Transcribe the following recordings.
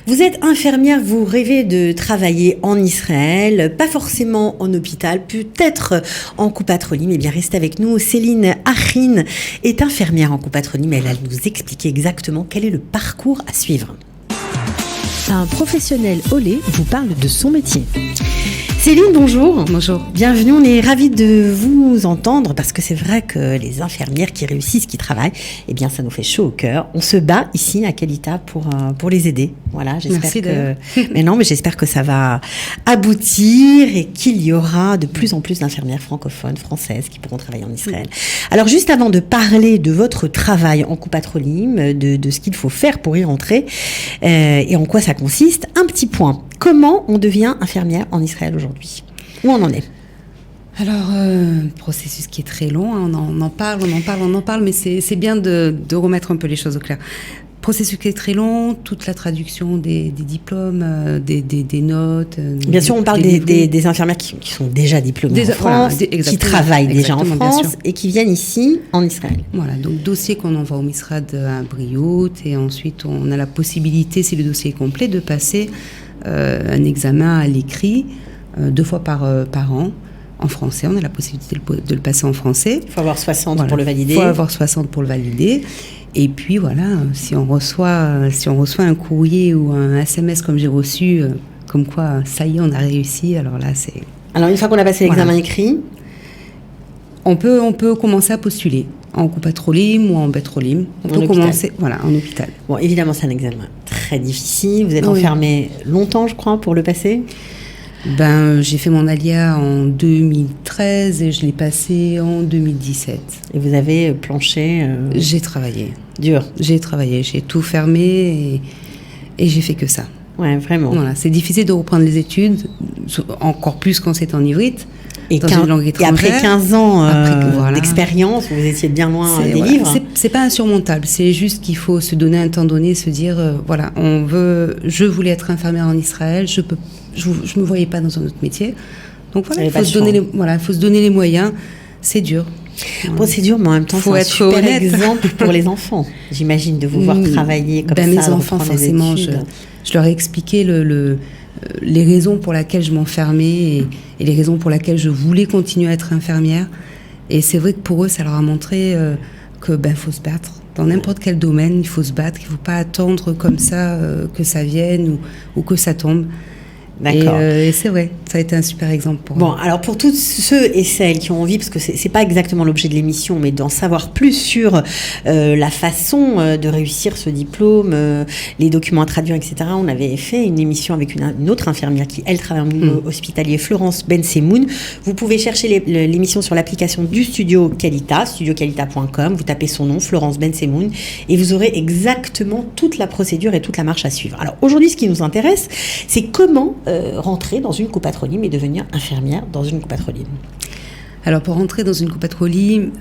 Vous êtes infirmière, vous rêvez de travailler en Israël, pas forcément en hôpital, peut-être en Coupat-Rolim. Eh bien, restez avec nous. Céline Achin est infirmière en Coupat-Rolim. Elle va nous expliquer exactement quel est le parcours à suivre. Un professionnel au lait vous parle de son métier. Céline, bonjour. Bonjour. Bienvenue, on est ravis de vous entendre parce que c'est vrai que les infirmières qui réussissent, qui travaillent, eh bien ça nous fait chaud au cœur. On se bat ici à Qualita pour les aider. Voilà, j'espère que ça va aboutir et qu'il y aura de plus en plus d'infirmières francophones, françaises qui pourront travailler en Israël. Alors juste avant de parler de votre travail en Coupat-Rolim, de ce qu'il faut faire pour y rentrer et en quoi ça consiste, un petit point. Comment on devient infirmière en Israël aujourd'hui ? Où on en est ? Alors, processus qui est très long, hein, on en parle, mais c'est bien de remettre un peu les choses au clair. Processus qui est très long, toute la traduction des diplômes, des notes. Bien sûr, on parle des infirmières qui sont déjà diplômées en France, qui travaillent déjà en France et qui viennent ici en Israël. Voilà, donc dossier qu'on envoie au MISRAD à Briouth et ensuite on a la possibilité, si le dossier est complet, de passer un examen à l'écrit 2 fois par an en français. On a la possibilité de le passer en français. Il faut avoir 60 pour le valider. Il faut avoir 60 pour le valider. Et puis voilà, si on reçoit un courrier ou un SMS comme j'ai reçu, comme quoi ça y est, on a réussi, alors là c'est... Alors une fois qu'on a passé l'examen écrit, on peut commencer à postuler en Coupat-Rolim ou en Bet-Rolim. On peut commencer en hôpital. Bon, évidemment, c'est un examen très difficile. Vous êtes enfermé longtemps, je crois, pour le passer. J'ai fait mon ALIA en 2013 et je l'ai passé en 2017. Et vous avez planché J'ai travaillé. Dur. J'ai travaillé, j'ai tout fermé et j'ai fait que ça. Ouais, vraiment. Voilà, c'est difficile de reprendre les études, encore plus quand c'est en ivrite. Et après 15 ans d'expérience, vous étiez bien loin des livres. C'est pas insurmontable, c'est juste qu'il faut se donner un temps donné, se dire, je voulais être infirmière en Israël, je me voyais pas dans un autre métier. Donc voilà, il faut se donner les moyens, c'est dur. Bon, c'est dur, mais en même temps, c'est un super exemple pour les enfants. J'imagine de vous voir travailler comme ça. Mes enfants, forcément, je leur ai expliqué les raisons pour lesquelles je m'enfermais et les raisons pour lesquelles je voulais continuer à être infirmière. Et c'est vrai que pour eux, ça leur a montré que faut se battre. Dans n'importe quel domaine, il faut se battre. Il ne faut pas attendre comme ça que ça vienne ou que ça tombe. D'accord. Et c'est vrai, ça a été un super exemple pour Bon, alors pour tous ceux et celles qui ont envie, parce que c'est pas exactement l'objet de l'émission, mais d'en savoir plus sur la façon de réussir ce diplôme, les documents à traduire, etc. On avait fait une émission avec une autre infirmière qui, elle, travaille en milieu hospitalier, Florence Ben-Semoun. Vous pouvez chercher l'émission sur l'application du Studio Qualita, studioqualita.com. Vous tapez son nom, Florence Ben-Semoun, et vous aurez exactement toute la procédure et toute la marche à suivre. Alors aujourd'hui, ce qui nous intéresse, c'est comment rentrer dans une Coupat-Rolim et devenir infirmière dans une Coupat-Rolim. Alors pour rentrer dans une Coupat-Rolim,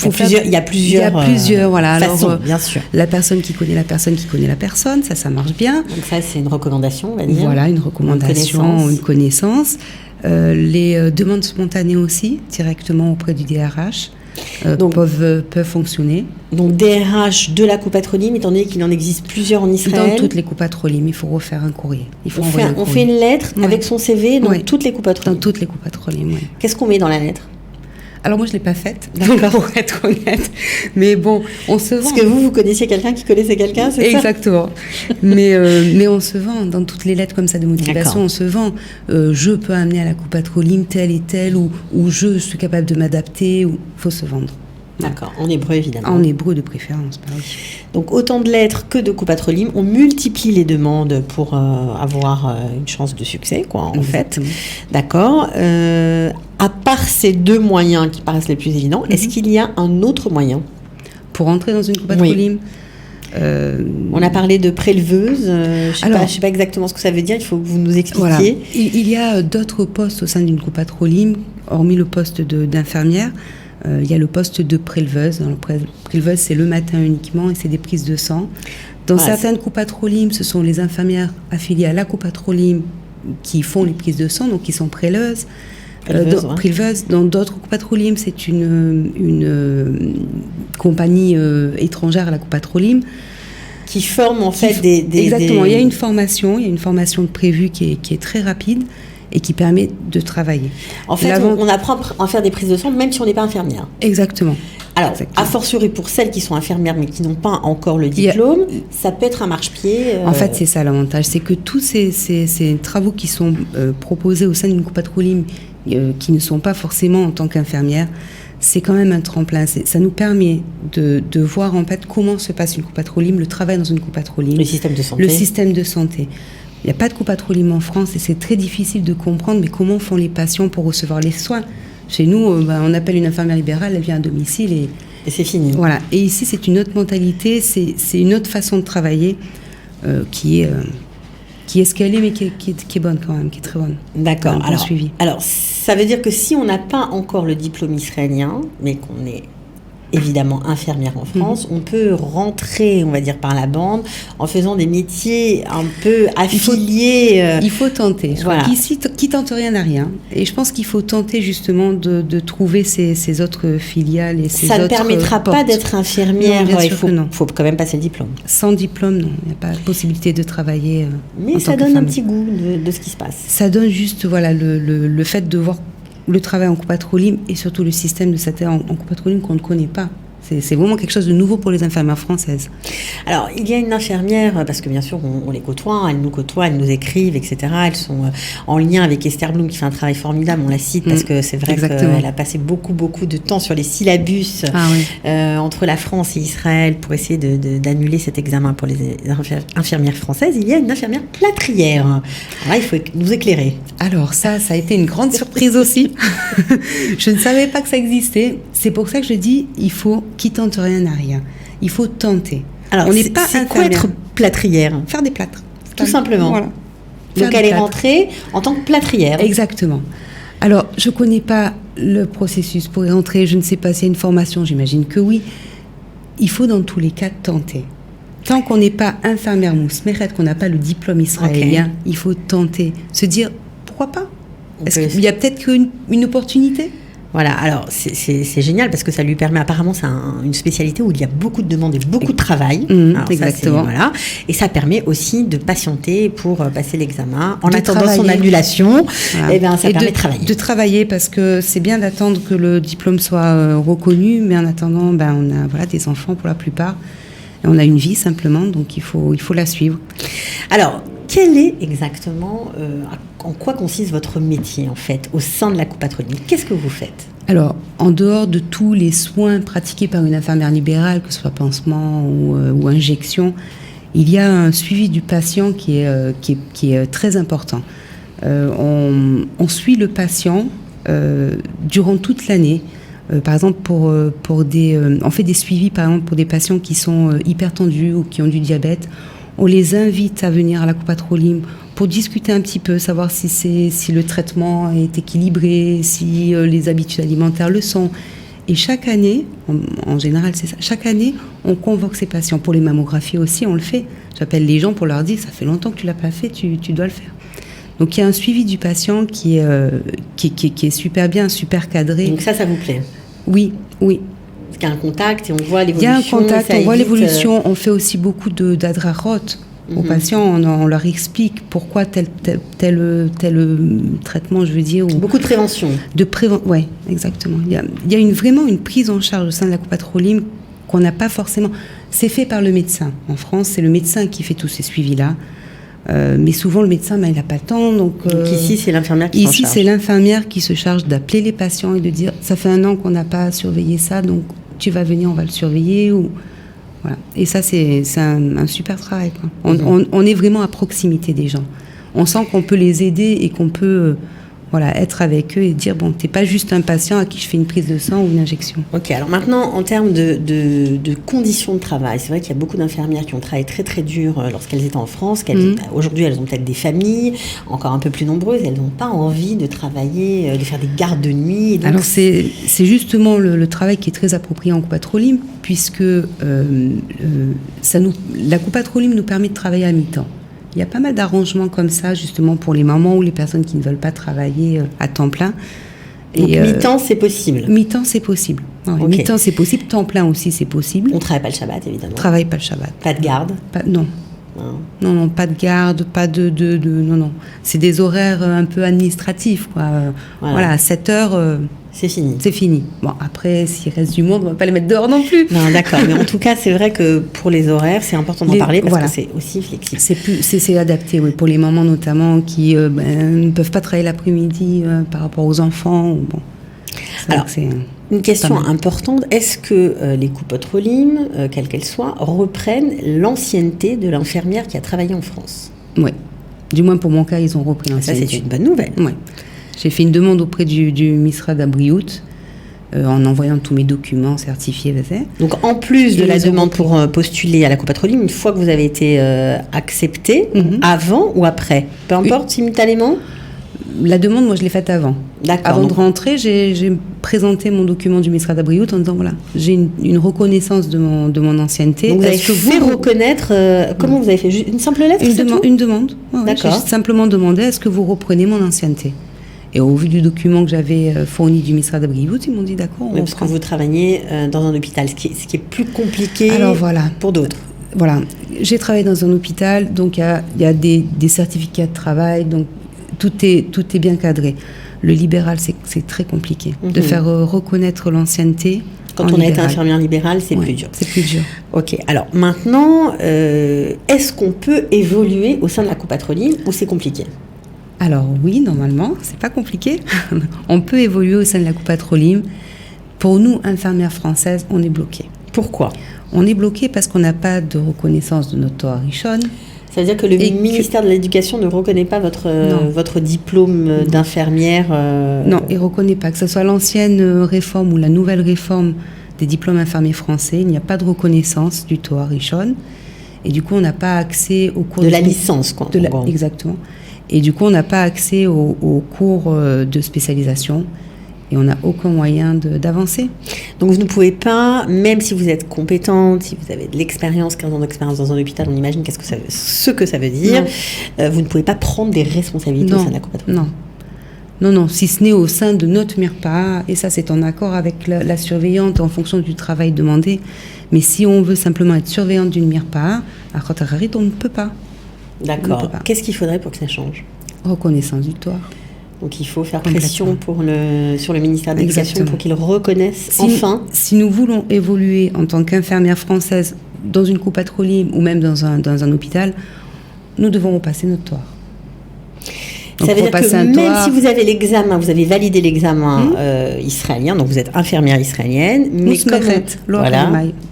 il y a plusieurs voilà. façons, alors, bien sûr. La personne qui connaît la personne qui connaît la personne, ça marche bien. Donc ça, c'est une recommandation, on va dire. Voilà, une recommandation, une connaissance. Les demandes spontanées aussi, directement auprès du DRH. Peuvent fonctionner. Donc DRH de la Coupat-Rolim, étant donné qu'il en existe plusieurs en Israël. Dans toutes les Coupat-Rolim, il faut refaire un courrier. On fait une lettre avec son CV dans toutes les Coupat-Rolim. Dans toutes les Coupat-Rolim, oui. Qu'est-ce qu'on met dans la lettre ? Alors moi, je ne l'ai pas faite, pour être honnête. Mais bon, on se vend. Parce que vous connaissiez quelqu'un qui connaissait quelqu'un, c'est ça ? Exactement. Mais on se vend. Dans toutes les lettres comme ça de motivation, on se vend. Je peux amener à la Coupat-Rolim tel et tel, ou je suis capable de m'adapter. Il faut se vendre. D'accord, en hébreu évidemment. En hébreu de préférence, oui. Donc autant de lettres que de Coupat-Rolim, on multiplie les demandes pour avoir une chance de succès, en fait. D'accord. À part ces 2 moyens qui paraissent les plus évidents, est-ce qu'il y a un autre moyen pour entrer dans une Coupat-Rolim ? On a parlé de préleveuse, je sais pas exactement ce que ça veut dire, il faut que vous nous expliquiez. Voilà. Il y a d'autres postes au sein d'une Coupat-Rolim, hormis le poste d'infirmière. Il y a le poste de préleveuse. Préleveuse, c'est le matin uniquement et c'est des prises de sang. Dans certaines Coupat-Rolim, ce sont les infirmières affiliées à la Coupat-Rolim qui font les prises de sang, donc qui sont préleveuses. Préleveuses. Dans d'autres Coupat-Rolim, c'est une compagnie étrangère à la Coupat-Rolim. qui forment en fait des... Exactement, il y a une formation de prévue qui est très rapide et qui permet de travailler. En fait, on apprend à faire des prises de sang même si on n'est pas infirmière. Exactement. Alors, a fortiori pour celles qui sont infirmières mais qui n'ont pas encore le diplôme, ça peut être un marche-pied. En fait, c'est ça l'avantage, c'est que tous ces travaux qui sont proposés au sein d'une coupatrolim, qui ne sont pas forcément en tant qu'infirmière, c'est quand même un tremplin. Ça nous permet de voir en fait comment se passe une coupatrolim, le travail dans une coupatrolim. Le système de santé. Le système de santé. Il n'y a pas de coupatrolim en France et c'est très difficile de comprendre mais comment font les patients pour recevoir les soins. Chez nous, on appelle une infirmière libérale, elle vient à domicile et c'est fini. Voilà. Et ici, c'est une autre mentalité, c'est une autre façon de travailler qui est ce qu'elle est, mais qui est bonne quand même, qui est très bonne. D'accord. Alors, ça veut dire que si on n'a pas encore le diplôme israélien, mais qu'on est évidemment infirmière en France, on peut rentrer, on va dire, par la bande en faisant des métiers un peu affiliés. Il faut tenter. Voilà. Ici, qui tente rien n'a rien. Et je pense qu'il faut tenter justement de trouver ces autres filiales et ces autres portes. Ça ne permettra pas d'être infirmière. Non, il faut quand même passer le diplôme. Sans diplôme, non. Il n'y a pas de possibilité de travailler. Mais ça donne un petit goût de ce qui se passe. Ça donne juste le fait de voir le travail en coupatrolim et surtout le système de santé en coupatrolim qu'on ne connaît pas. C'est vraiment quelque chose de nouveau pour les infirmières françaises. Alors, il y a une infirmière, parce que bien sûr, on les côtoie, elles nous écrivent, etc. Elles sont en lien avec Esther Blum, qui fait un travail formidable, on la cite, parce que c'est vrai qu'elle a passé beaucoup de temps sur les syllabus entre la France et Israël pour essayer d'annuler cet examen pour les infirmières françaises. Il y a une infirmière plâtrière. Alors là, il faut nous éclairer. Alors ça a été une grande surprise aussi. Je ne savais pas que ça existait. C'est pour ça que je dis, qui tente rien n'a rien. Il faut tenter. Alors, on n'est pas c'est quoi être plâtrière? Faire des plâtres. Tout simplement. Voilà. Donc, elle est rentrée en tant que plâtrière. Exactement. Alors, je ne connais pas le processus pour y rentrer. Je ne sais pas s'il y a une formation. J'imagine que oui. Il faut dans tous les cas tenter. Tant qu'on n'est pas infirmière mousmeret, qu'on n'a pas le diplôme israélien, il faut tenter. Se dire, pourquoi pas? Est-ce qu'il y a peut-être une opportunité? Voilà, alors c'est génial parce que ça lui permet, apparemment c'est une spécialité où il y a beaucoup de demandes et beaucoup de travail. Exactement. Voilà, et ça permet aussi de patienter pour passer l'examen. En attendant son annulation, ça permet de travailler. De travailler parce que c'est bien d'attendre que le diplôme soit reconnu, mais en attendant, on a des enfants pour la plupart. Et on a une vie simplement, donc il faut la suivre. Alors, quel est exactement, en quoi consiste votre métier en fait, au sein de la coupatrolim? Qu'est-ce que vous faites? Alors, en dehors de tous les soins pratiqués par une infirmière libérale, que ce soit pansement ou injection, il y a un suivi du patient qui est très important. On suit le patient durant toute l'année. Par exemple, on fait des suivis par exemple pour des patients qui sont hypertendus ou qui ont du diabète. On les invite à venir à la coupatrolim pour discuter un petit peu, savoir si le traitement est équilibré, si les habitudes alimentaires le sont. Et chaque année, en général c'est ça, chaque année on convoque ces patients. Pour les mammographies aussi, on le fait. J'appelle les gens pour leur dire, ça fait longtemps que tu ne l'as pas fait, tu dois le faire. Donc il y a un suivi du patient qui est super bien, super cadré. Donc ça vous plaît? Oui. Parce qu'il y a un contact et on voit l'évolution. Il y a un contact, on voit l'évolution. On fait aussi beaucoup d'adrarot aux patients. On leur explique pourquoi tel traitement, je veux dire. Beaucoup de prévention. Oui, exactement. Il y a vraiment une prise en charge au sein de la coupatrolim qu'on n'a pas forcément. C'est fait par le médecin. En France, c'est le médecin qui fait tous ces suivis-là. Mais souvent, le médecin, il n'a pas le temps. Donc ici, c'est l'infirmière qui s'en charge. Ici, c'est l'infirmière qui se charge d'appeler les patients et de dire « ça fait 1 an qu'on n'a pas surveillé ça, donc tu vas venir, on va le surveiller ». Voilà. Et ça, c'est un super travail, quoi. On est vraiment à proximité des gens. On sent qu'on peut les aider et qu'on peut être avec eux et dire, t'es pas juste un patient à qui je fais une prise de sang ou une injection. Ok, alors maintenant, en termes de conditions de travail, c'est vrai qu'il y a beaucoup d'infirmières qui ont travaillé très très dur lorsqu'elles étaient en France. Aujourd'hui, elles ont peut-être des familles encore un peu plus nombreuses. Elles n'ont pas envie de travailler, de faire des gardes de nuit. Donc... Alors, c'est justement le travail qui est très approprié en coupatrolim, puisque la coupatrolim nous permet de travailler à mi-temps. Il y a pas mal d'arrangements comme ça, justement, pour les mamans ou les personnes qui ne veulent pas travailler à temps plein. Donc mi-temps, c'est possible. Mi-temps, c'est possible. Ouais, Ok. Mi-temps, c'est possible. Temps plein aussi, c'est possible. On ne travaille pas le Shabbat, évidemment. Travaille pas le Shabbat. Pas de garde. Non. Non. Non, pas de garde, pas de non. C'est des horaires un peu administratifs, quoi. Voilà, à 7 heures, C'est fini. c'est fini. Bon, après, s'il reste du monde, on va pas les mettre dehors non plus. Non, d'accord. Mais en tout cas, c'est vrai que pour les horaires, c'est important d'en parler parce voilà. que c'est aussi flexible. C'est adapté, oui, pour les mamans notamment qui ne peuvent pas travailler l'après-midi par rapport aux enfants. Bon. Alors, une question importante, est-ce que les coupotes Rolim, quelles qu'elles soient, reprennent l'ancienneté de l'infirmière qui a travaillé en France? Oui. Du moins pour mon cas, ils ont repris Ça, l'ancienneté. c'est une bonne nouvelle. Oui. J'ai fait une demande auprès du Misra d'Abriout en envoyant tous mes documents certifiés. Donc, en plus de Et la ils ont demande repris. pour postuler à la coupote Rolim, une fois que vous avez été accepté, avant ou après? Peu importe, simultanément? La demande, moi, je l'ai faite avant. D'accord. Avant Donc, de rentrer, j'ai présenté mon document du Misra d'Abriout en disant, voilà, j'ai une reconnaissance de mon ancienneté. vous avez Est-ce que fait reconnaître... comment vous avez fait? Une simple lettre, c'est tout? Une demande. Ouais, D'accord. J'ai simplement demandé, est-ce que vous reprenez mon ancienneté? Et au vu du document que j'avais fourni du Misra d'Abriout, ils m'ont dit, d'accord, on Oui, parce que reprend. vous travaillez dans un hôpital, ce qui est plus compliqué Alors, voilà. pour d'autres. Voilà, j'ai travaillé dans un hôpital, donc il y a des certificats de travail, donc tout est bien cadré. Le libéral, c'est très compliqué. De faire reconnaître l'ancienneté. Quand en on a été libéral. infirmière libérale, c'est Ouais, plus dur. C'est plus dur. Ok, alors maintenant, est-ce qu'on peut évoluer au sein de la coupote Rolim ou c'est compliqué? Alors oui, normalement, c'est pas compliqué. On peut évoluer au sein de la coupote Rolim. Pour nous, infirmières françaises, on est bloqué. Pourquoi? On est bloqué parce qu'on n'a pas de reconnaissance de notre Torah Rishon. Ça veut dire que le Et ministère de l'Éducation ne reconnaît pas votre diplôme d'infirmière Non, il ne reconnaît pas. Que ce soit l'ancienne réforme ou la nouvelle réforme des diplômes infirmiers français, il n'y a pas de reconnaissance du Torah Rishon. Et du coup, on n'a pas accès aux cours de la licence, quoi. en gros. Exactement. Et du coup, on n'a pas accès aux cours de spécialisation. Et on n'a aucun moyen d'avancer. Donc vous ne pouvez pas, même si vous êtes compétente, si vous avez de l'expérience, 15 ans d'expérience dans un hôpital, on imagine ce que ça veut dire, vous ne pouvez pas prendre des responsabilités au sein de la coupote Rolim. Non, si ce n'est au sein de notre MIRPA, et ça c'est en accord avec la surveillante en fonction du travail demandé. Mais si on veut simplement être surveillante d'une MIRPA, à Rotaharit, on ne peut pas. D'accord. On ne peut pas. Qu'est-ce qu'il faudrait pour que ça change? Reconnaissance du Torah. Donc il faut faire Complètement. pression sur le ministère de l'Éducation Exactement. pour qu'ils reconnaissent enfin. Si nous voulons évoluer en tant qu'infirmière française dans une coupote Rolim ou même dans un hôpital, nous devons repasser notre Torah. Ça veut dire que même si vous avez l'examen, vous avez validé l'examen israélien, donc vous êtes infirmière israélienne, mais comme voilà,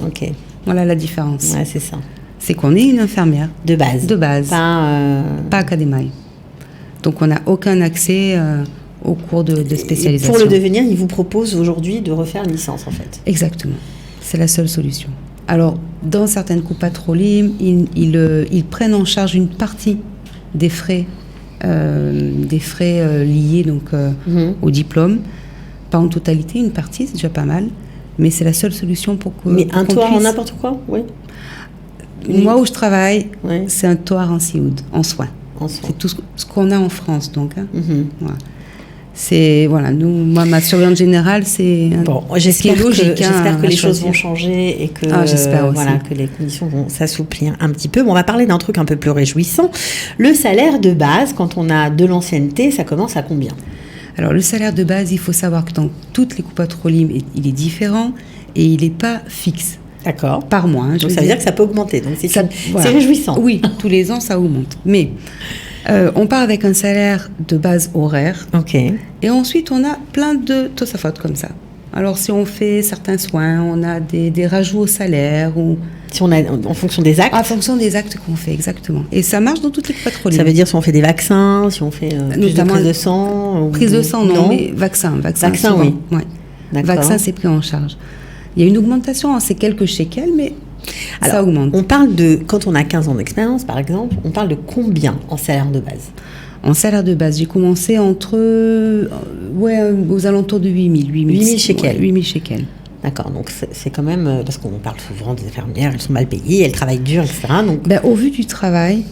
ok, voilà la différence. Ouais, c'est ça. C'est qu'on est une infirmière de base, pas académie. Donc on n'a aucun accès aux cours de spécialisation. Pour le devenir, ils vous proposent aujourd'hui de refaire une licence en fait. Exactement, c'est la seule solution. Alors dans certaines coupotes Rolim, ils prennent en charge une partie des frais liés donc au diplôme, pas en totalité, une partie, c'est déjà pas mal, mais c'est la seule solution pour que. Mais un toit en n'importe quoi, oui. Moi où je travaille, c'est un toit en sioud, en soins. C'est tout ce qu'on a en France, donc. Voilà. C'est moi ma surveillante générale, c'est bon. J'espère que les choses vont changer et que j'espère aussi. Voilà, que les conditions vont s'assouplir un petit peu. Bon, on va parler d'un truc un peu plus réjouissant. Le salaire de base, quand on a de l'ancienneté, ça commence à combien? Alors le salaire de base, il faut savoir que dans toutes les coupotes Rolim, il est différent et il n'est pas fixe. D'accord. Par mois. Donc ça veut dire que ça peut augmenter. Donc c'est réjouissant. Oui, tous les ans ça augmente. Mais on part avec un salaire de base horaire. Ok. Et ensuite on a plein de tosafot comme ça. Alors si on fait certains soins, on a des rajouts au salaire ou. Si on a en fonction des actes. En fonction des actes qu'on fait, exactement. Et ça marche dans toutes les coupotes Rolim. Ça veut dire si on fait des vaccins, si on fait plus de prise de sang. Prise de sang, non, mais vaccin, oui. Ouais. Vaccin, c'est pris en charge. Il y a une augmentation, c'est quelques shekels, mais alors, ça augmente. On parle quand on a 15 ans d'expérience, par exemple, on parle de combien en salaire de base? En salaire de base, j'ai commencé aux alentours de 8 000 shekels. 8 000 shekels. D'accord, donc c'est quand même, parce qu'on parle souvent des infirmières, elles sont mal payées, elles travaillent dur, etc. Donc... Au vu du travail,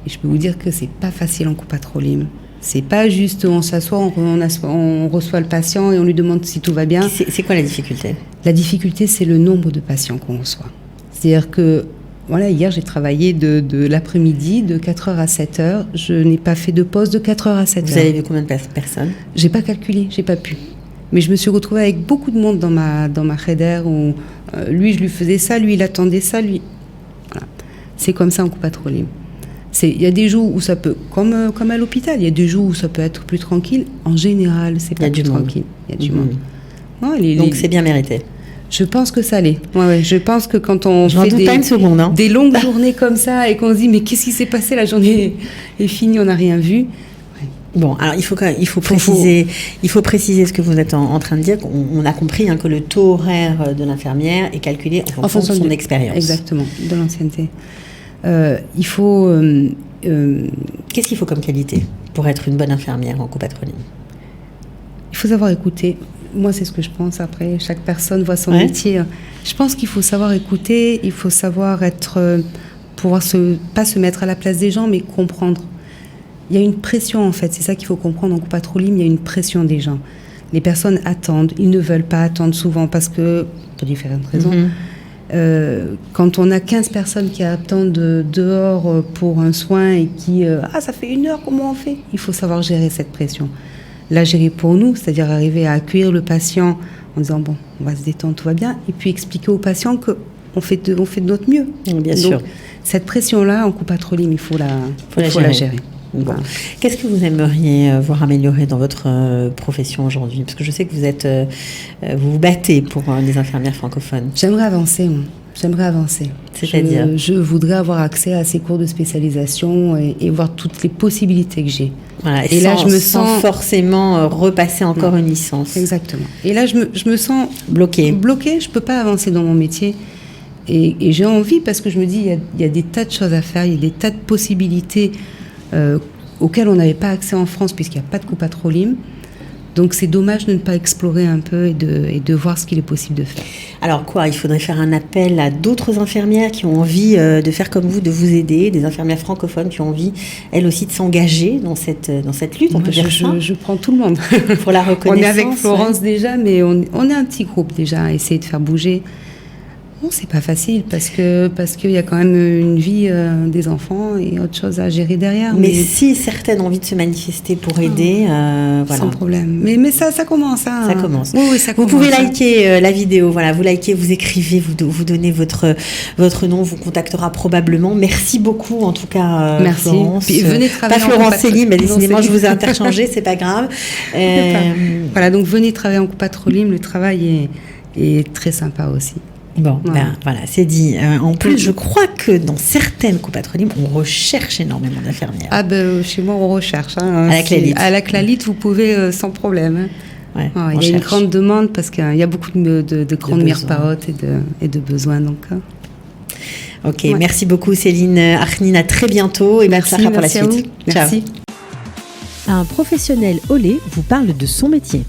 je peux vous dire que c'est pas facile en coupote Rolim. C'est pas juste on s'assoit, on reçoit le patient et on lui demande si tout va bien. C'est quoi la difficulté ? La difficulté, c'est le nombre de patients qu'on reçoit. C'est-à-dire que, voilà, hier, j'ai travaillé de l'après-midi, de 4h à 7h. Je n'ai pas fait de pause de 4h à 7h. Vous avez vu combien de personnes ? J'ai pas calculé, j'ai pas pu. Mais je me suis retrouvée avec beaucoup de monde dans ma cheder où lui, je lui faisais ça, lui, il attendait ça, lui. Voilà. C'est comme ça en coupe-à-traux libre. Il y a des jours où ça peut, comme à l'hôpital, il y a des jours où ça peut être plus tranquille. En général, c'est pas plus tranquille. Il y a du monde. Ouais, donc c'est bien mérité. Je pense que ça l'est. Ouais, je pense que quand on fait des longues journées comme ça et qu'on se dit mais qu'est-ce qui s'est passé, la journée est finie, on n'a rien vu. Ouais. Bon, alors il faut préciser ce que vous êtes en train de dire. On a compris que le taux horaire de l'infirmière est calculé en fonction de son expérience. Exactement, de l'ancienneté. Il faut. Qu'est-ce qu'il faut comme qualité pour être une bonne infirmière en coupe-à-traux libre ? Il faut savoir écouter. Moi, c'est ce que je pense. Après, chaque personne voit son métier. Je pense qu'il faut savoir écouter, il faut savoir pouvoir pas se mettre à la place des gens, mais comprendre. Il y a une pression, en fait. C'est ça qu'il faut comprendre en coupe-à-traux libre. Il y a une pression des gens. Les personnes attendent. Ils ne veulent pas attendre souvent parce que, pour différentes raisons, quand on a 15 personnes qui attendent dehors pour un soin et qui ça fait 1 heure, comment on fait ? Il faut savoir gérer cette pression. La gérer pour nous, c'est-à-dire arriver à accueillir le patient en disant bon, on va se détendre, tout va bien, et puis expliquer au patient qu'on fait de notre mieux. Bien sûr. Cette pression-là, en coupe-à-traux libre, il faut la gérer. Bon. Voilà. Qu'est-ce que vous aimeriez voir améliorer dans votre profession aujourd'hui ? Parce que je sais que vous vous battez pour des infirmières francophones. J'aimerais avancer, moi. C'est-à-dire ? Je voudrais avoir accès à ces cours de spécialisation et voir toutes les possibilités que j'ai. Voilà, et là, je me sens forcément repasser encore une licence. Exactement. Et là, je me sens bloquée. Je peux pas avancer dans mon métier. Et j'ai envie parce que je me dis, il y a des tas de choses à faire, il y a des tas de possibilités auxquelles on n'avait pas accès en France puisqu'il n'y a pas de coupe-à-traux libre. Donc c'est dommage de ne pas explorer un peu et de voir ce qu'il est possible de faire. Alors quoi, il faudrait faire un appel à d'autres infirmières qui ont envie de faire comme vous, de vous aider, des infirmières francophones qui ont envie, elles aussi, de s'engager dans cette lutte, on peut dire ça. Je prends tout le monde. Pour la reconnaissance. On est avec Florence déjà, mais on est un petit groupe déjà à essayer de faire bouger. Bon, c'est pas facile parce qu'il y a quand même une vie des enfants et autre chose à gérer derrière. Mais si certaines ont envie de se manifester pour aider, voilà. Sans problème. Mais ça commence. Hein. Ça commence. Oui, ça vous commence. Pouvez liker la vidéo. Voilà, vous likez, vous écrivez, vous donnez votre nom, on vous contactera probablement. Merci beaucoup en tout cas. Merci. Florence. Puis venez travailler. Pas Florence Céline, mais décidément je vous ai interchangé, c'est pas grave. Voilà, donc venez travailler en coupe-à-traux libre. Le travail est très sympa aussi. Bon, voilà, c'est dit. En plus, je crois que dans certaines coupe-à-traux libres, on recherche énormément d'infirmières. Ah chez moi, on recherche. Hein, à la Clalite, vous pouvez sans problème. Hein. Ouais, il y a une grande demande parce qu'il y a beaucoup de grandes mirpaotes et de besoins. Donc, Ok, merci beaucoup Céline Arnine, à très bientôt et merci pour la suite. Merci. Un professionnel au lait vous parle de son métier.